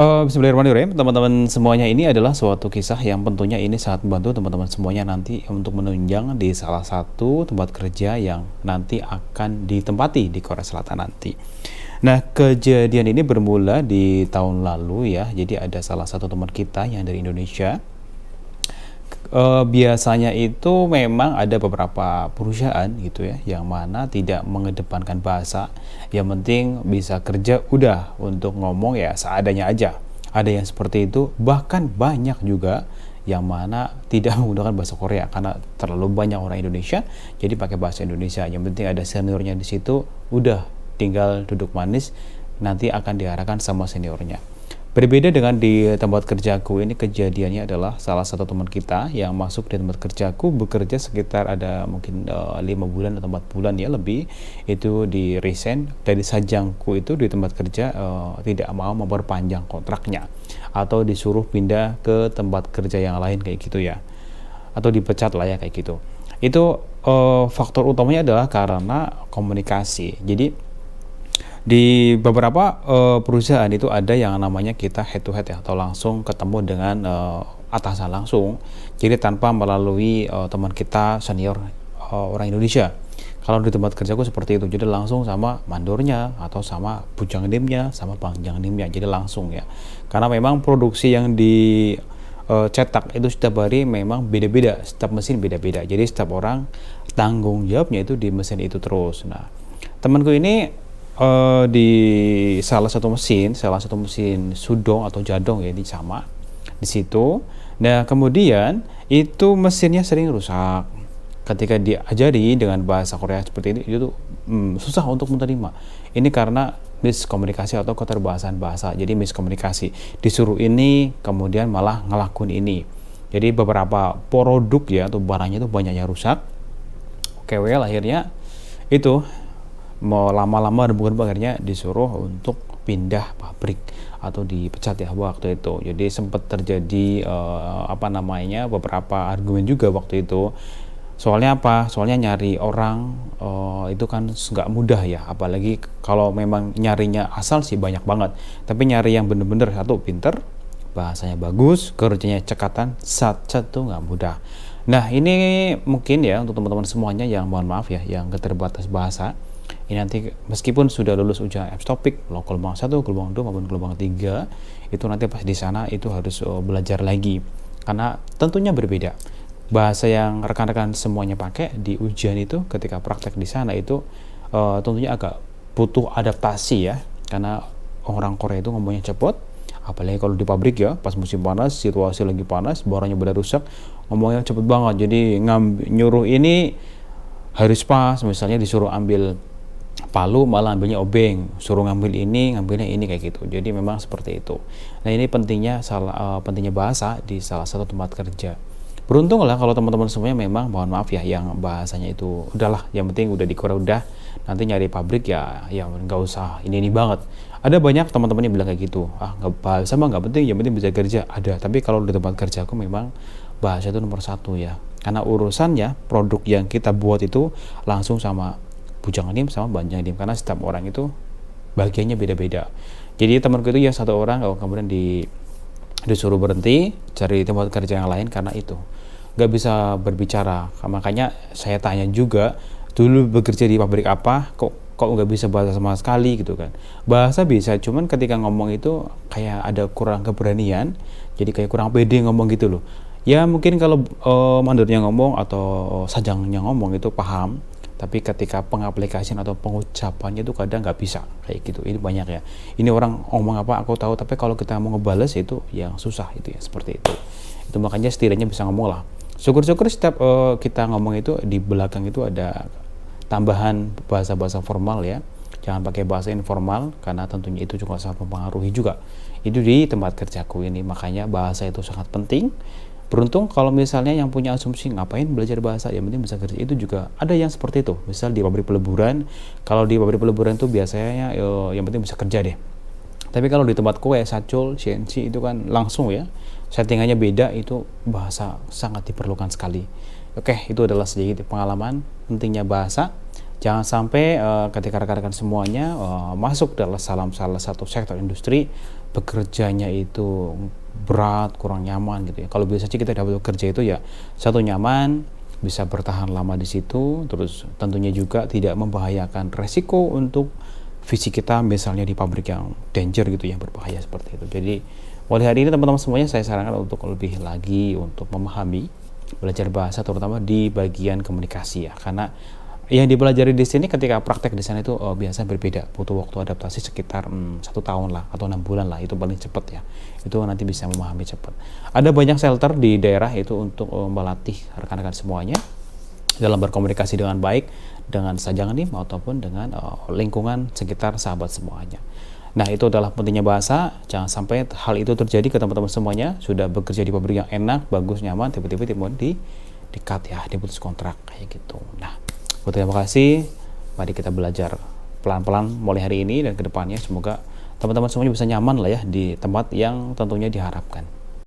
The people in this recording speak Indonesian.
Bismillahirrahmanirrahim. Teman-teman semuanya, ini adalah suatu kisah yang tentunya ini sangat membantu teman-teman semuanya nanti untuk menunjang di salah satu tempat kerja yang nanti akan ditempati di Korea Selatan nanti. Nah, kejadian ini bermula di tahun lalu ya. Jadi ada salah satu teman kita yang dari Indonesia. Biasanya itu memang ada beberapa perusahaan gitu ya, yang mana tidak mengedepankan bahasa. Yang penting bisa kerja udah, untuk ngomong ya seadanya aja. Ada yang seperti itu, bahkan banyak juga yang mana tidak menggunakan bahasa Korea karena terlalu banyak orang Indonesia, jadi pakai bahasa Indonesia. Yang penting ada seniornya di situ, udah tinggal duduk manis, nanti akan diarahkan sama seniornya. Berbeda dengan di tempat kerjaku, ini kejadiannya adalah salah satu teman kita yang masuk di tempat kerjaku, bekerja sekitar ada mungkin 5 bulan atau 4 bulan ya lebih, itu di resign dari sajangku itu di tempat kerja, tidak mau memperpanjang kontraknya atau disuruh pindah ke tempat kerja yang lain kayak gitu ya, atau dipecat lah ya kayak gitu. Itu faktor utamanya adalah karena komunikasi. Jadi di beberapa perusahaan itu ada yang namanya kita head to head ya, atau langsung ketemu dengan atasan langsung, jadi tanpa melalui teman kita senior orang Indonesia. Kalau di tempat kerjaku seperti itu, jadi langsung sama mandornya atau sama bujang dimnya, sama panjang dimnya, jadi langsung ya. Karena memang produksi yang di cetak itu setiap hari memang beda-beda, setiap mesin beda-beda, jadi setiap orang tanggung jawabnya itu di mesin itu terus. Nah, temanku ini di salah satu mesin sudong atau jadong ya, di sama di situ. Nah, kemudian itu mesinnya sering rusak. Ketika diajari dengan bahasa Korea seperti itu tuh susah untuk menerima. Ini karena miskomunikasi atau keterbatasan bahasa. Jadi miskomunikasi, disuruh ini kemudian malah ngelakuin ini. Jadi beberapa produk ya atau barangnya itu banyak yang rusak. Oke, well akhirnya itu mau lama-lama dan bukan akhirnya disuruh untuk pindah pabrik atau dipecat ya waktu itu. Jadi sempat terjadi beberapa argumen juga waktu itu. Soalnya apa? Soalnya nyari orang itu kan nggak mudah ya, apalagi kalau memang nyarinya asal sih banyak banget, tapi nyari yang bener-bener satu pinter, bahasanya bagus, kerjanya cekatan, satu nggak mudah. Nah, ini mungkin ya untuk teman-teman semuanya yang mohon maaf ya, yang keterbatas bahasa. Ini nanti meskipun sudah lulus ujian F-Topik, lo gelombang 1, gelombang 2 maupun gelombang 3, itu nanti pas di sana itu harus belajar lagi. Karena tentunya berbeda. Bahasa yang rekan-rekan semuanya pakai di ujian itu ketika praktek di sana itu tentunya agak butuh adaptasi ya. Karena orang Korea itu ngomongnya cepet, apalagi kalau di pabrik ya, pas musim panas, situasi lagi panas, barangnya pada rusak, ngomongnya cepet banget. Jadi nyuruh ini harus pas, misalnya disuruh ambil palu malah ambilnya obeng, suruh ngambilnya ini kayak gitu. Jadi memang seperti itu. Nah, ini pentingnya pentingnya bahasa di salah satu tempat kerja. Beruntung lah kalau teman-teman semuanya memang mohon maaf ya yang bahasanya itu udahlah, yang penting udah di Korea udah, nanti nyari pabrik ya nggak usah ini banget. Ada banyak teman-teman yang bilang kayak gitu, nggak bahasa mah nggak penting, yang penting bisa kerja. Ada, tapi kalau di tempat kerja aku memang bahasa itu nomor satu ya, karena urusannya produk yang kita buat itu langsung sama bujang dim sama banjang dim, karena setiap orang itu bagiannya beda-beda. Jadi temanku itu ya satu orang kemudian disuruh berhenti cari tempat kerja yang lain karena itu nggak bisa berbicara. Makanya saya tanya juga, dulu bekerja di pabrik apa, kok nggak bisa bahasa sama sekali gitu kan. Bahasa bisa, cuman ketika ngomong itu kayak ada kurang keberanian, jadi kayak kurang pede ngomong gitu loh. Ya mungkin kalau mandornya ngomong atau sajangnya ngomong itu paham, tapi ketika pengaplikasian atau pengucapannya itu kadang nggak bisa kayak gitu. Ini banyak ya, ini orang ngomong apa aku tahu, tapi kalau kita mau ngebales itu yang susah itu ya, seperti itu. Itu makanya setidaknya bisa ngomong lah. Syukur-syukur setiap kita ngomong itu di belakang itu ada tambahan bahasa-bahasa formal ya, jangan pakai bahasa informal karena tentunya itu juga sangat mempengaruhi juga. Itu di tempat kerjaku ini, makanya bahasa itu sangat penting. Beruntung kalau misalnya yang punya asumsi ngapain belajar bahasa, yang penting bisa kerja, itu juga ada yang seperti itu. Misal di pabrik peleburan, kalau di pabrik peleburan itu biasanya yang penting bisa kerja deh. Tapi kalau di tempat kue, sacul, CNC itu kan langsung ya, settingannya beda, itu bahasa sangat diperlukan sekali. Oke, itu adalah sedikit pengalaman pentingnya bahasa. Jangan sampai ketika rekan-rekan semuanya masuk dalam salah satu sektor industri, bekerjanya itu berat, kurang nyaman gitu ya. Kalau biasanya kita dapat bekerja itu ya satu nyaman, bisa bertahan lama di situ, terus tentunya juga tidak membahayakan resiko untuk fisik kita, misalnya di pabrik yang danger gitu, yang berbahaya seperti itu. Jadi mulai hari ini teman-teman semuanya saya sarankan untuk lebih lagi untuk memahami belajar bahasa, terutama di bagian komunikasi ya, karena yang dipelajari di sini ketika praktek di sana itu biasa berbeda, butuh waktu adaptasi sekitar 1 tahun lah atau 6 bulan lah, itu paling cepat ya, itu nanti bisa memahami cepat. Ada banyak shelter di daerah itu untuk melatih rekan-rekan semuanya dalam berkomunikasi dengan baik dengan sajangan tim ataupun dengan lingkungan sekitar sahabat semuanya. Nah, itu adalah pentingnya bahasa. Jangan sampai hal itu terjadi ke teman-teman semuanya. Sudah bekerja di pabrik yang enak, bagus, nyaman, tiba-tiba di-cut ya, diputus kontrak kayak gitu. Nah, terima kasih. Mari kita belajar pelan-pelan mulai hari ini dan kedepannya. Semoga teman-teman semuanya bisa nyaman lah ya di tempat yang tentunya diharapkan.